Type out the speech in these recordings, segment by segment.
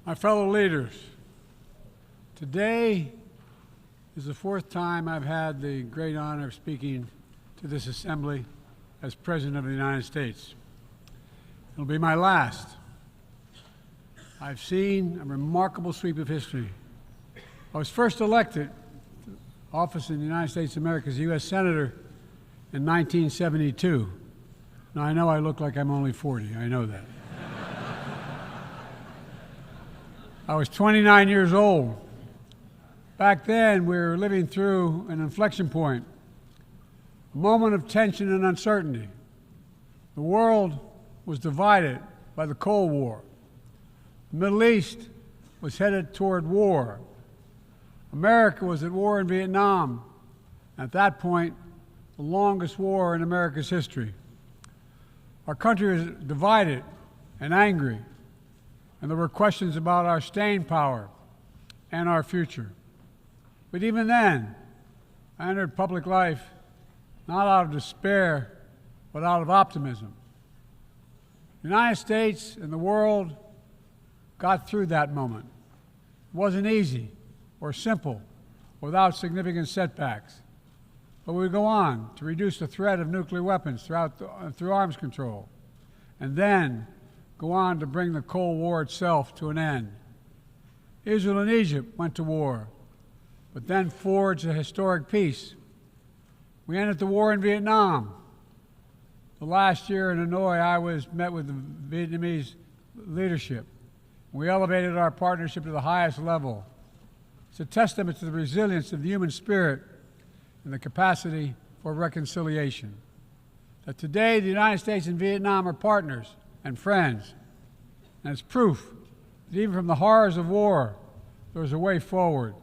My fellow leaders, today is the fourth time I've had the great honor of speaking to this assembly as President of the United States. It'll be my last. I've seen a remarkable sweep of history. I was first elected to office in the United States of America as a U.S. Senator in 1972. Now, I know I look like I'm only 40. I know that. I was 29 years old. Back then, we were living through an inflection point, a moment of tension and uncertainty. The world was divided by the Cold War. The Middle East was headed toward war. America was at war in Vietnam. At that point, the longest war in America's history. Our country was divided and angry, and there were questions about our staying power and our future. But even then, I entered public life not out of despair, but out of optimism. The United States and the world got through that moment. It wasn't easy or simple without significant setbacks. But we would go on to reduce the threat of nuclear weapons through arms control, and then go on to bring the Cold War itself to an end. Israel and Egypt went to war, but then forged a historic peace. We ended the war in Vietnam. The last year in Hanoi, I met with the Vietnamese leadership. We elevated our partnership to the highest level. It's a testament to the resilience of the human spirit and the capacity for reconciliation. That today, the United States and Vietnam are partners and friends. And it's proof that even from the horrors of war, there's a way forward.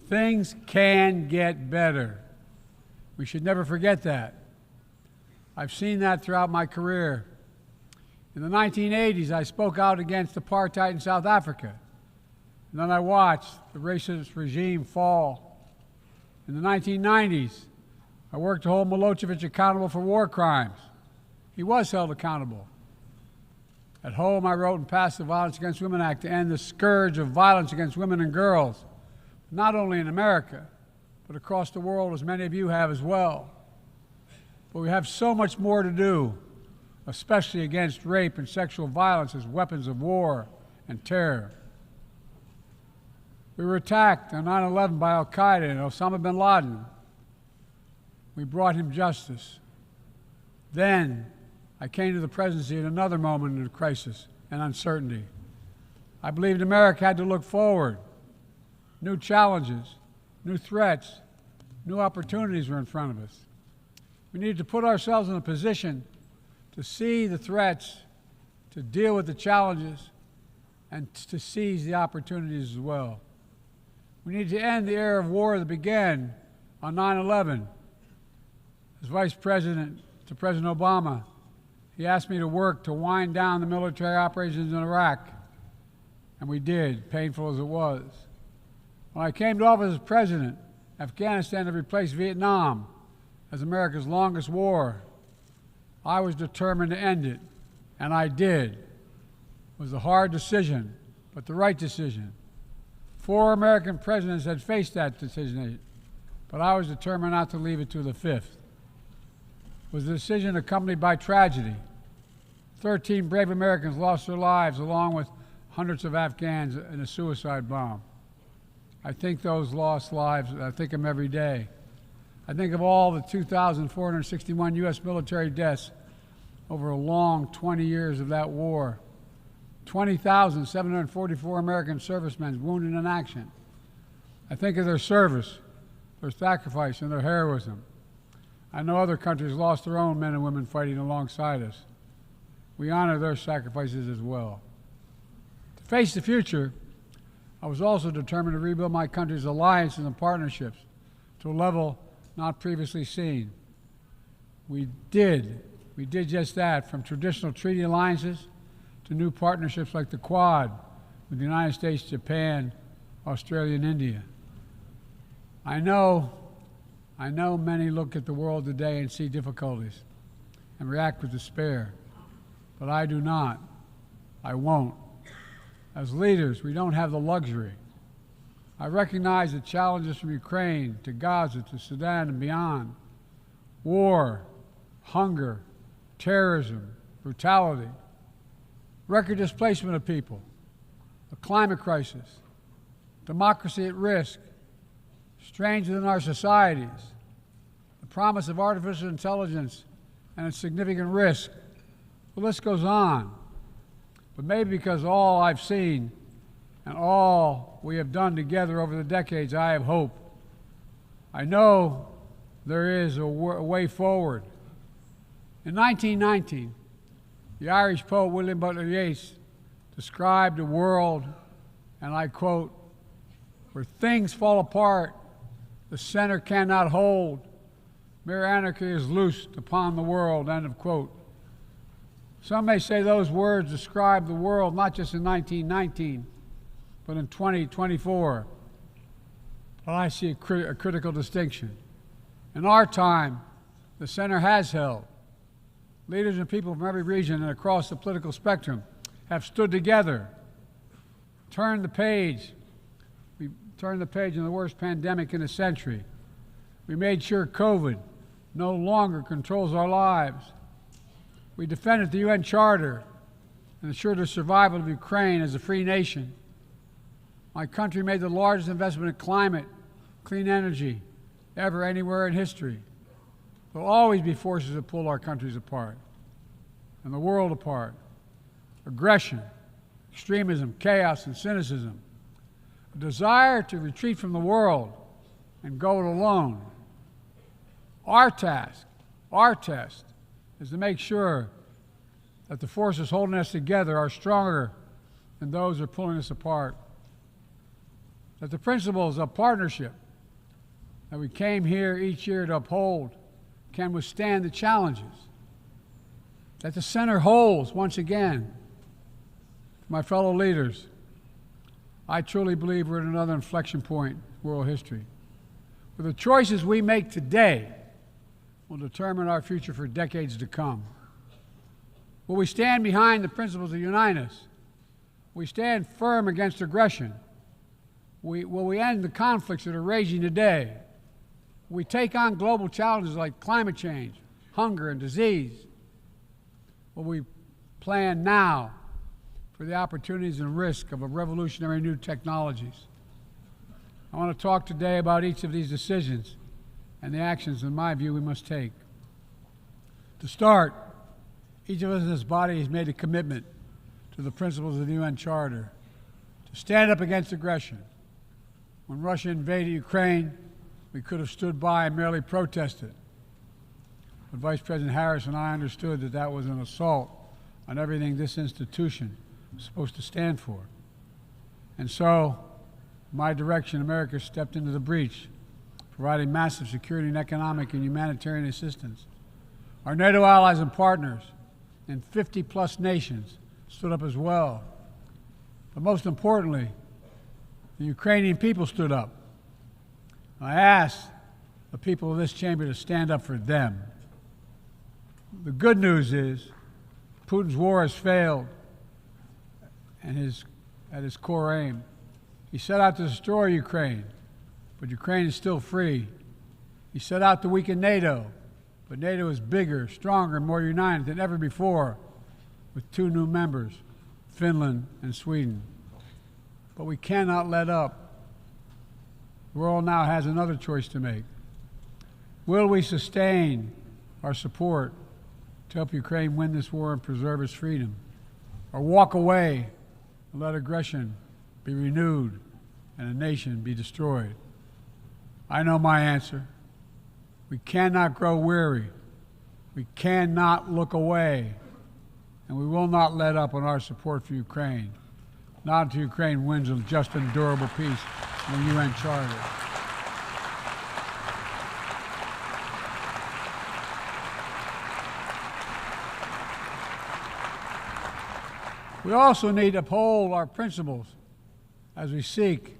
Things can get better. We should never forget that. I've seen that throughout my career. In the 1980s, I spoke out against apartheid in South Africa. And then I watched the racist regime fall. In the 1990s, I worked to hold Milosevic accountable for war crimes. He was held accountable. At home, I wrote and passed the Violence Against Women Act to end the scourge of violence against women and girls, not only in America, but across the world, as many of you have as well. But we have so much more to do, especially against rape and sexual violence as weapons of war and terror. We were attacked on 9/11 by al-Qaeda and Osama bin Laden. We brought him justice. Then I came to the presidency at another moment of crisis and uncertainty. I believed America had to look forward. New challenges, new threats, new opportunities were in front of us. We needed to put ourselves in a position to see the threats, to deal with the challenges, and to seize the opportunities as well. We need to end the era of war that began on 9/11. As Vice President to President Obama, he asked me to work to wind down the military operations in Iraq, and we did, painful as it was. When I came to office as president, Afghanistan had replaced Vietnam as America's longest war. I was determined to end it, and I did. It was a hard decision, but the right decision. 4 American presidents had faced that decision, but I was determined not to leave it to the 5th. It was a decision accompanied by tragedy. 13 brave Americans lost their lives, along with hundreds of Afghans in a suicide bomb. I think those lost lives, I think of them every day. I think of all the 2,461 U.S. military deaths over a long 20 years of that war. 20,744 American servicemen wounded in action. I think of their service, their sacrifice, and their heroism. I know other countries lost their own men and women fighting alongside us. We honor their sacrifices as well. To face the future, I was also determined to rebuild my country's alliances and partnerships to a level not previously seen. We did just that, from traditional treaty alliances to new partnerships like the Quad with the United States, Japan, Australia, and India. I know many look at the world today and see difficulties and react with despair, but I do not. I won't. As leaders, we don't have the luxury. I recognize the challenges from Ukraine to Gaza to Sudan and beyond. War, hunger, terrorism, brutality, record displacement of people, a climate crisis, democracy at risk, strains within our societies, the promise of artificial intelligence and its significant risk. The list goes on. But maybe because all I've seen and all we have done together over the decades, I have hope. I know there is a way forward. In 1919, the Irish poet William Butler Yeats described a world, and I quote, "where things fall apart, the center cannot hold, mere anarchy is loosed upon the world," end of quote. Some may say those words describe the world not just in 1919, but in 2024. But I see a critical distinction. In our time, the center has held. Leaders and people from every region and across the political spectrum have stood together, turned the page. We turned the page in the worst pandemic in a century. We made sure COVID no longer controls our lives. We defended the UN Charter and ensured the survival of Ukraine as a free nation. My country made the largest investment in climate, clean energy, ever anywhere in history. There will always be forces that pull our countries apart and the world apart. Aggression, extremism, chaos, and cynicism. A desire to retreat from the world and go it alone. Our task, our test, is to make sure that the forces holding us together are stronger than those who are pulling us apart. That the principles of partnership that we came here each year to uphold can withstand the challenges. That the center holds once again. My fellow leaders, I truly believe we're at another inflection point in world history, where the choices we make today will determine our future for decades to come. Will we stand behind the principles that unite us? Will we stand firm against aggression? Will we end the conflicts that are raging today? Will we take on global challenges like climate change, hunger, and disease? Will we plan now for the opportunities and risk of a revolutionary new technologies? I want to talk today about each of these decisions and the actions, in my view, we must take. To start, each of us in this body has made a commitment to the principles of the UN Charter to stand up against aggression. When Russia invaded Ukraine, we could have stood by and merely protested. But Vice President Harris and I understood that that was an assault on everything this institution was supposed to stand for. And so, in my direction, America stepped into the breach, providing massive security and economic and humanitarian assistance. Our NATO allies and partners in 50-plus nations stood up as well. But most importantly, the Ukrainian people stood up. I asked the people of this chamber to stand up for them. The good news is Putin's war has failed and at his core aim. He set out to destroy Ukraine, but Ukraine is still free. He set out to weaken NATO, but NATO is bigger, stronger, and more united than ever before, with 2 new members, Finland and Sweden. But we cannot let up. The world now has another choice to make. Will we sustain our support to help Ukraine win this war and preserve its freedom, or walk away and let aggression be renewed and a nation be destroyed? I know my answer. We cannot grow weary. We cannot look away. And we will not let up on our support for Ukraine, not until Ukraine wins a just and durable peace in the UN Charter. We also need to uphold our principles as we seek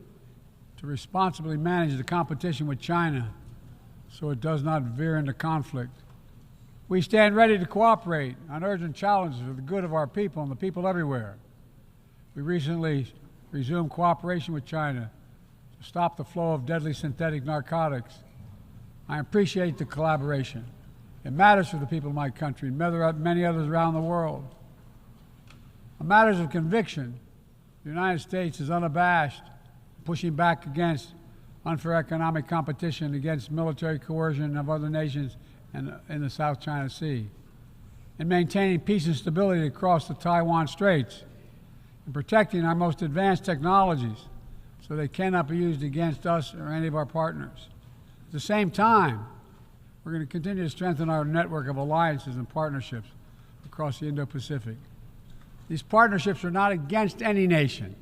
to responsibly manage the competition with China so it does not veer into conflict. We stand ready to cooperate on urgent challenges for the good of our people and the people everywhere. We recently resumed cooperation with China to stop the flow of deadly synthetic narcotics. I appreciate the collaboration. It matters for the people of my country and many others around the world. On matters of conviction, the United States is unabashed, pushing back against unfair economic competition, against military coercion of other nations in the South China Sea, in maintaining peace and stability across the Taiwan Straits, in protecting our most advanced technologies so they cannot be used against us or any of our partners. At the same time, we're going to continue to strengthen our network of alliances and partnerships across the Indo-Pacific. These partnerships are not against any nation.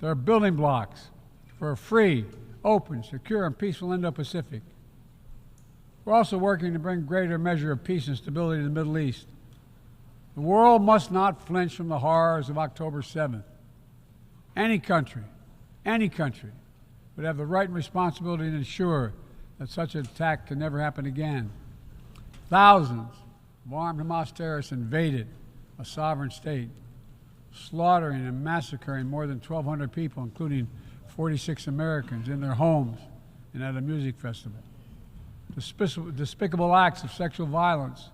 They're building blocks for a free, open, secure, and peaceful Indo-Pacific. We're also working to bring greater measure of peace and stability to the Middle East. The world must not flinch from the horrors of October 7th. Any country would have the right and responsibility to ensure that such an attack can never happen again. Thousands of armed Hamas terrorists invaded a sovereign state, slaughtering and massacring more than 1,200 people, including 46 Americans, in their homes and at a music festival. Despicable acts of sexual violence,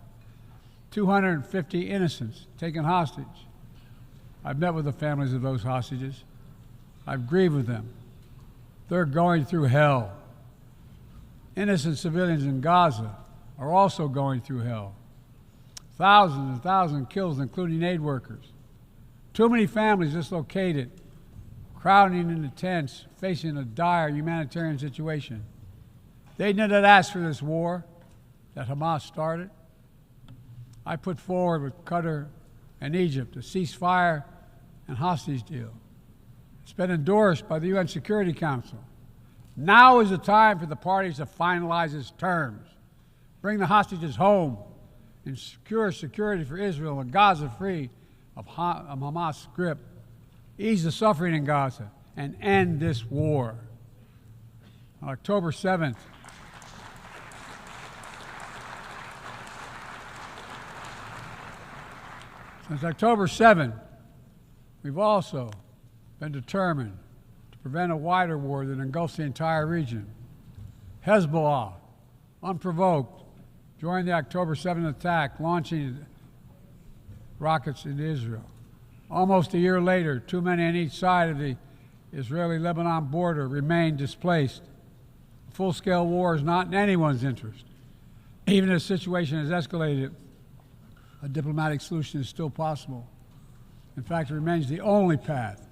250 innocents taken hostage. I've met with the families of those hostages. I've grieved with them. They're going through hell. Innocent civilians in Gaza are also going through hell. Thousands and thousands killed, including aid workers. Too many families dislocated, crowding into tents, facing a dire humanitarian situation. They did not ask for this war that Hamas started. I put forward with Qatar and Egypt a ceasefire and hostage deal. It's been endorsed by the UN Security Council. Now is the time for the parties to finalize its terms, bring the hostages home, and secure security for Israel and Gaza free of Hamas' grip, ease the suffering in Gaza, and end this war. On October 7th, since October 7th, we've also been determined to prevent a wider war that engulfs the entire region. Hezbollah, unprovoked, joined the October 7th attack, launching rockets into Israel. Almost a year later, too many on each side of the Israeli-Lebanon border remain displaced. A full-scale war is not in anyone's interest. Even if the situation has escalated, a diplomatic solution is still possible. In fact, it remains the only path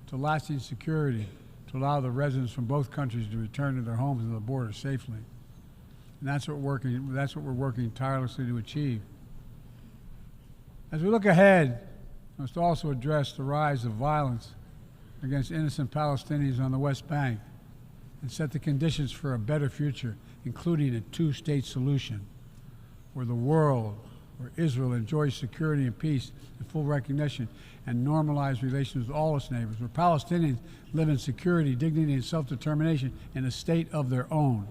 to lasting security to allow the residents from both countries to return to their homes and the border safely. And that's what we're working tirelessly to achieve. As we look ahead, we must also address the rise of violence against innocent Palestinians on the West Bank and set the conditions for a better future, including a two-state solution where Israel enjoys security and peace and full recognition and normalized relations with all its neighbors, where Palestinians live in security, dignity, and self-determination in a state of their own.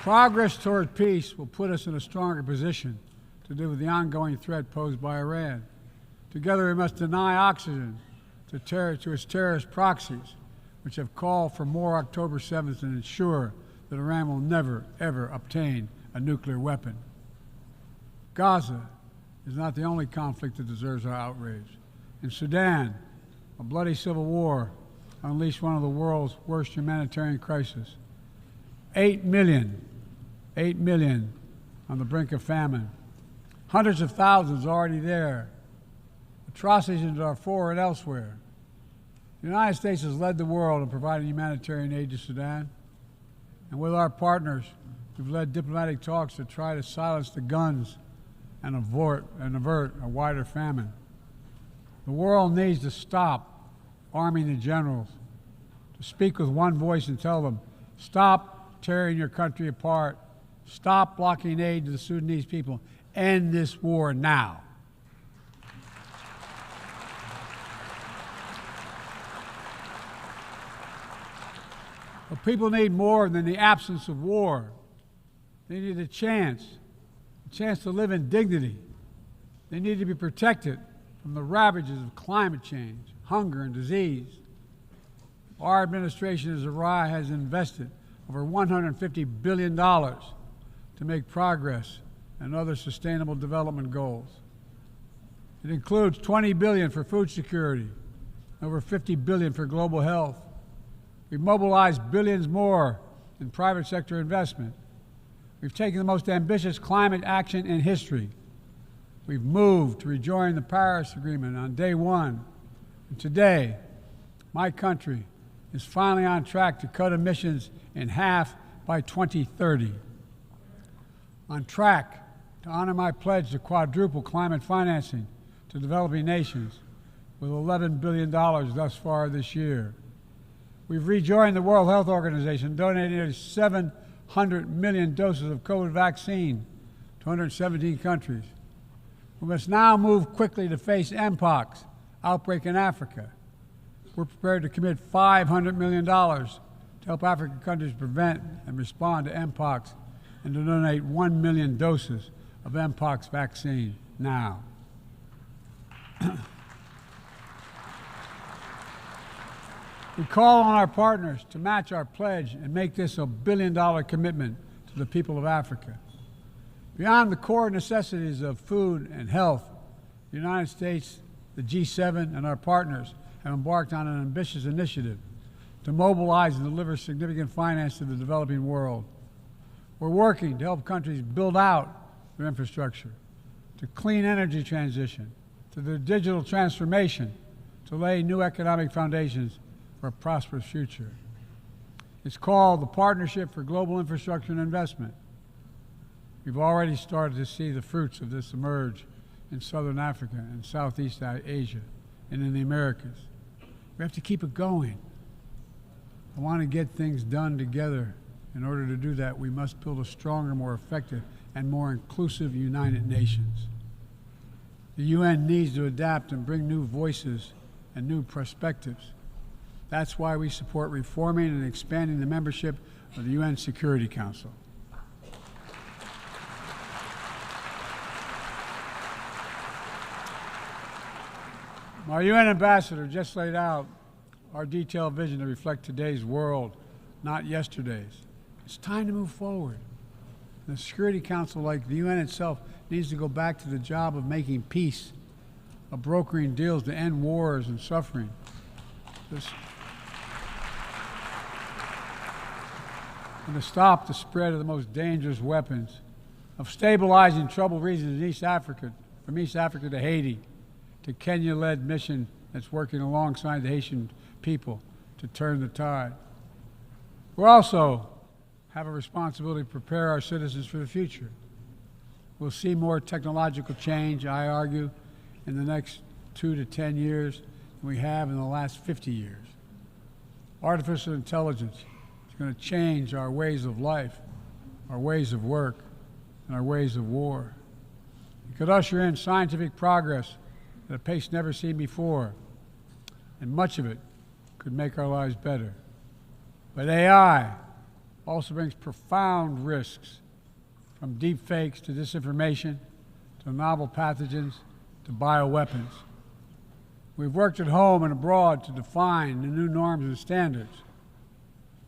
Progress toward peace will put us in a stronger position to deal with the ongoing threat posed by Iran. Together we must deny oxygen to its terrorist proxies, which have called for more October 7th and ensure that Iran will never, ever obtain a nuclear weapon. Gaza is not the only conflict that deserves our outrage. In Sudan, a bloody civil war unleashed one of the world's worst humanitarian crises. 8 million on the brink of famine. Hundreds of thousands already there. Atrocities in Darfur and elsewhere. The United States has led the world in providing humanitarian aid to Sudan. And with our partners, we've led diplomatic talks to try to silence the guns and avert a wider famine. The world needs to stop arming the generals, to speak with one voice and tell them, stop tearing your country apart, stop blocking aid to the Sudanese people, end this war now. People need more than the absence of war. They need a chance to live in dignity. They need to be protected from the ravages of climate change, hunger, and disease. Our administration has invested over $150 billion to make progress and other sustainable development goals. It includes $20 billion for food security, over $50 billion for global health. We've mobilized billions more in private sector investment. We've taken the most ambitious climate action in history. We've moved to rejoin the Paris Agreement on day one. And today, my country is finally on track to cut emissions in half by 2030. On track to honor my pledge to quadruple climate financing to developing nations with $11 billion thus far this year. We've rejoined the World Health Organization, donating nearly 700 million doses of COVID vaccine to 117 countries. We must now move quickly to face Mpox outbreak in Africa. We're prepared to commit $500 million to help African countries prevent and respond to Mpox and to donate 1 million doses of Mpox vaccine now. We call on our partners to match our pledge and make this a billion-dollar commitment to the people of Africa. Beyond the core necessities of food and health, the United States, the G7, and our partners have embarked on an ambitious initiative to mobilize and deliver significant finance to the developing world. We're working to help countries build out their infrastructure, to clean energy transition, to the digital transformation, to lay new economic foundations for a prosperous future. It's called the Partnership for Global Infrastructure and Investment. We've already started to see the fruits of this emerge in Southern Africa and Southeast Asia and in the Americas. We have to keep it going. I want to get things done together. In order to do that, we must build a stronger, more effective, and more inclusive United Nations. The UN needs to adapt and bring new voices and new perspectives. That's why we support reforming and expanding the membership of the UN Security Council. Our UN ambassador just laid out our detailed vision to reflect today's world, not yesterday's. It's time to move forward. The Security Council, like the UN itself, needs to go back to the job of making peace, of brokering deals to end wars and suffering. And to stop the spread of the most dangerous weapons, of stabilizing troubled regions in East Africa, from East Africa to Haiti, to Kenya-led mission that's working alongside the Haitian people to turn the tide. We also have a responsibility to prepare our citizens for the future. We'll see more technological change, I argue, in the next 2 to 10 years than we have in the last 50 years. Artificial intelligence is going to change our ways of life, our ways of work, and our ways of war. It could usher in scientific progress at a pace never seen before, and much of it could make our lives better. But AI also brings profound risks, from deep fakes to disinformation, to novel pathogens, to bioweapons. We've worked at home and abroad to define the new norms and standards.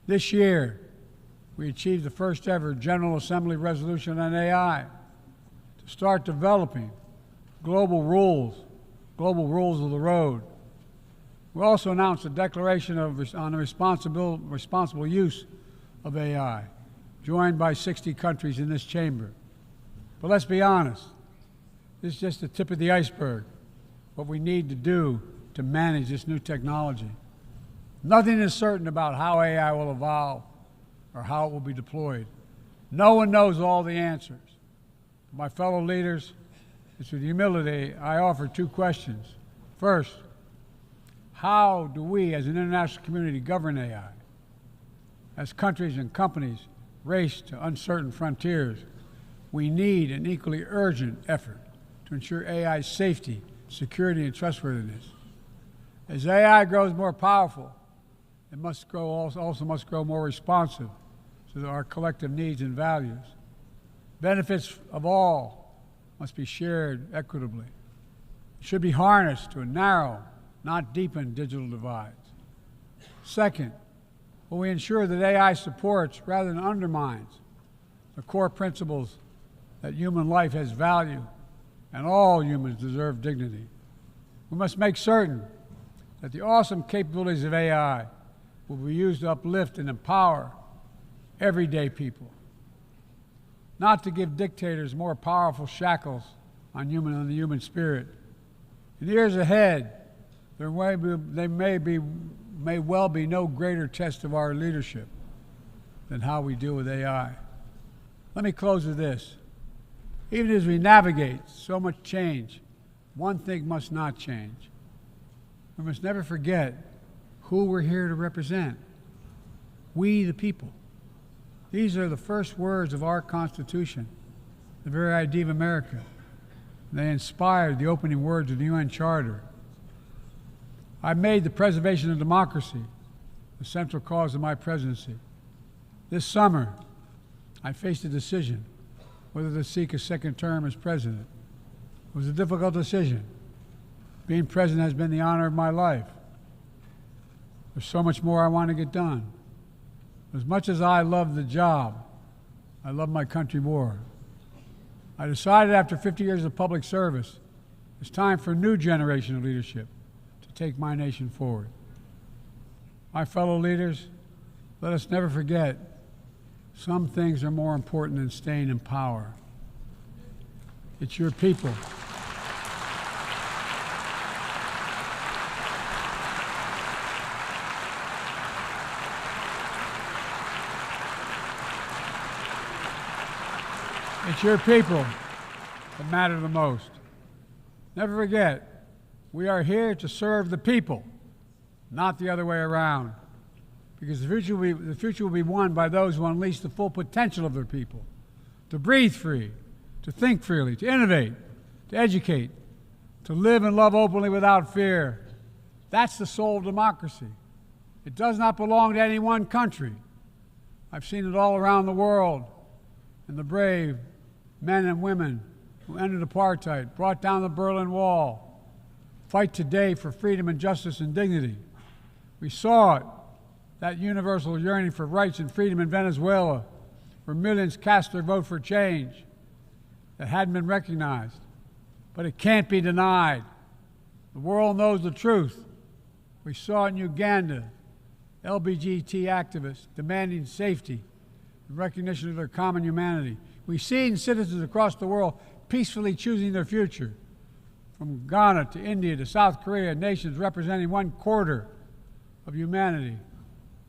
This year, we achieved the first ever General Assembly resolution on AI to start developing global rules of the road. We also announced a declaration on the responsible use of AI, joined by 60 countries in this chamber. But let's be honest, this is just the tip of the iceberg, what we need to do to manage this new technology. Nothing is certain about how AI will evolve or how it will be deployed. No one knows all the answers. My fellow leaders, it's with humility I offer 2 questions. First, how do we as an international community govern AI? As countries and companies race to uncertain frontiers, we need an equally urgent effort to ensure AI's safety, security, and trustworthiness. As AI grows more powerful, It also must grow more responsive to our collective needs and values. Benefits of all must be shared equitably. It should be harnessed to narrow, not deepen, digital divides. Second, will we ensure that AI supports rather than undermines the core principles that human life has value and all humans deserve dignity? We must make certain that the awesome capabilities of AI will be used to uplift and empower everyday people, not to give dictators more powerful shackles on the human spirit. In the years ahead, there may well be no greater test of our leadership than how we deal with AI. Let me close with this. Even as we navigate so much change, one thing must not change. We must never forget who we're here to represent. We, the people. These are the first words of our Constitution, the very idea of America. They inspired the opening words of the UN Charter. I made the preservation of democracy the central cause of my presidency. This summer, I faced a decision whether to seek a second term as president. It was a difficult decision. Being president has been the honor of my life. There's so much more I want to get done. As much as I love the job, I love my country more. I decided after 50 years of public service, it's time for a new generation of leadership to take my nation forward. My fellow leaders, let us never forget, some things are more important than staying in power. It's your people. It's your people that matter the most. Never forget, we are here to serve the people, not the other way around. Because the future will be won by those who unleash the full potential of their people, to breathe free, to think freely, to innovate, to educate, to live and love openly without fear. That's the soul of democracy. It does not belong to any one country. I've seen it all around the world, and the brave men and women who ended apartheid, brought down the Berlin Wall, fight today for freedom and justice and dignity. We saw it, that universal yearning for rights and freedom in Venezuela, where millions cast their vote for change that hadn't been recognized. But it can't be denied. The world knows the truth. We saw it in Uganda, LGBT activists demanding safety and recognition of their common humanity. We see it in citizens across the world peacefully choosing their future. From Ghana to India to South Korea, nations representing 1/4 of humanity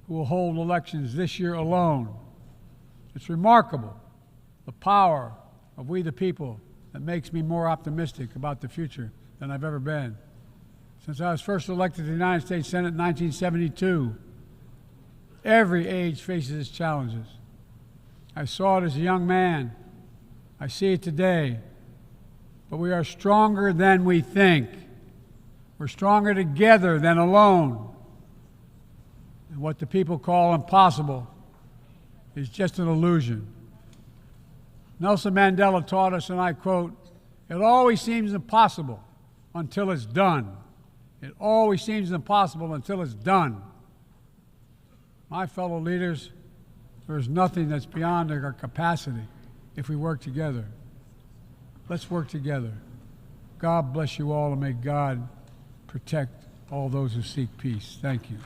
who will hold elections this year alone. It's remarkable, the power of we the people, that makes me more optimistic about the future than I've ever been. Since I was first elected to the United States Senate in 1972, every age faces its challenges. I saw it as a young man. I see it today. But we are stronger than we think. We're stronger together than alone. And what the people call impossible is just an illusion. Nelson Mandela taught us, and I quote, "It always seems impossible until it's done." It always seems impossible until it's done. My fellow leaders, there is nothing that's beyond our capacity if we work together. Let's work together. God bless you all, and may God protect all those who seek peace. Thank you.